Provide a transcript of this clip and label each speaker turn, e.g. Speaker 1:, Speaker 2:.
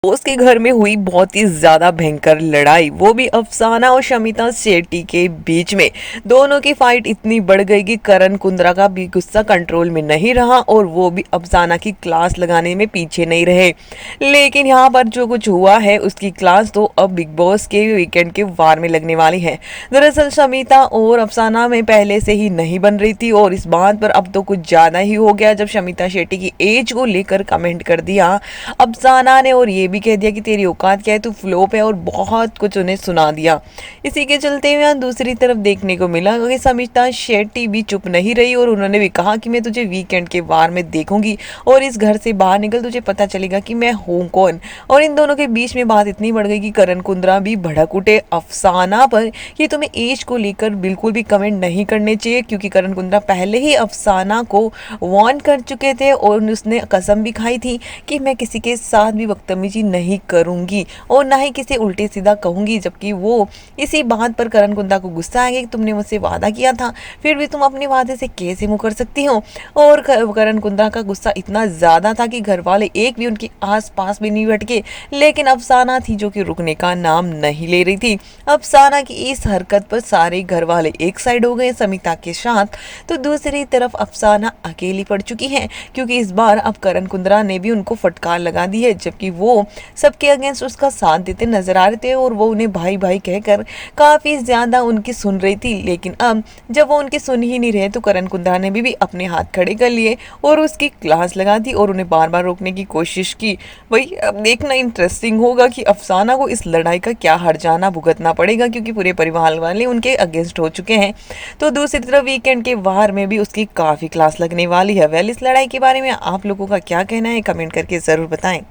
Speaker 1: दोस्त के घर में हुई बहुत ही ज्यादा भयंकर लड़ाई, वो भी अफसाना और शमिता शेट्टी के बीच में। दोनों की फाइट इतनी बढ़ गई कि करण कुंद्रा का भी गुस्सा कंट्रोल में नहीं रहा और वो भी अफसाना की क्लास लगाने में पीछे नहीं रहे। लेकिन यहाँ पर जो कुछ हुआ है उसकी क्लास तो अब बिग बॉस के वीकेंड के वार में लगने वाली है। दरअसल शमिता और अफसाना में पहले से ही नहीं बन रही थी और इस बात पर अब तो कुछ ज्यादा ही हो गया जब शमिता शेट्टी की एज को लेकर कमेंट कर दिया अफसाना ने, और ये भी कह दिया कि तेरी औकात क्या है, तू फ्लोप है, और बहुत कुछ उन्हें सुना दिया। इसी के चलते हुए दूसरी तरफ देखने को मिला कि समिता शेट्टी भी चुप नहीं रही और उन्होंने भी कहा कि मैं तुझे वीकेंड के वार में देखूंगी और इस घर से बाहर निकल, तुझे पता चलेगा कि मैं हूं कौन। और इन दोनों के बीच में बात इतनी बढ़ गई कि करण कुंद्रा भी भड़क उठे अफसाना पर कि तुम्हें एज को लेकर बिल्कुल भी कमेंट नहीं करने चाहिए, क्योंकि करण कुंद्रा पहले ही अफसाना को वार्न कर चुके थे और उसने कसम भी खाई थी कि मैं किसी के साथ भी बदतमीजी नहीं करूंगी और ना ही किसी उल्टे सीधा कहूंगी। जबकि वो इसी बात पर करण कुंद्रा को गुस्सा आ गया कि तुमने मुझसे वादा किया था, फिर भी तुम अपने वादे से कैसे मुकर सकती हो। और करण कुंद्रा का गुस्सा इतना ज्यादा था कि घर वाले एक भी उनके आस पास भी नहीं भटके, लेकिन अफसाना थी जो कि रुकने का नाम नहीं ले रही थी। अफसाना की इस हरकत पर सारे घर वाले एक साइड हो गए समिता के साथ, तो दूसरी तरफ अफसाना अकेली पड़ चुकी है, क्योंकि इस बार अब करण कुंद्रा ने भी उनको फटकार लगा दी है। जबकि वो सबके अगेंस्ट उसका साथ देते नजर आ रहे थे और वो उन्हें भाई भाई कहकर काफी ज्यादा उनकी सुन रही थी। लेकिन अब जब वो उनकी सुन ही नहीं रहे तो करण कुंद्रा ने भी अपने हाथ खड़े कर लिए और उसकी क्लास लगा दी और उन्हें बार बार रोकने की कोशिश की। वही अब देखना इंटरेस्टिंग होगा कि अफसाना को इस लड़ाई का क्या हर्जाना भुगतना पड़ेगा, क्योंकि पूरे परिवार वाले उनके अगेंस्ट हो चुके हैं। तो दूसरी तरफ वीकेंड के वार में भी उसकी काफी क्लास लगने वाली है। वेल, इस लड़ाई के बारे में आप लोगों का क्या कहना है, कमेंट करके जरूर बताएं।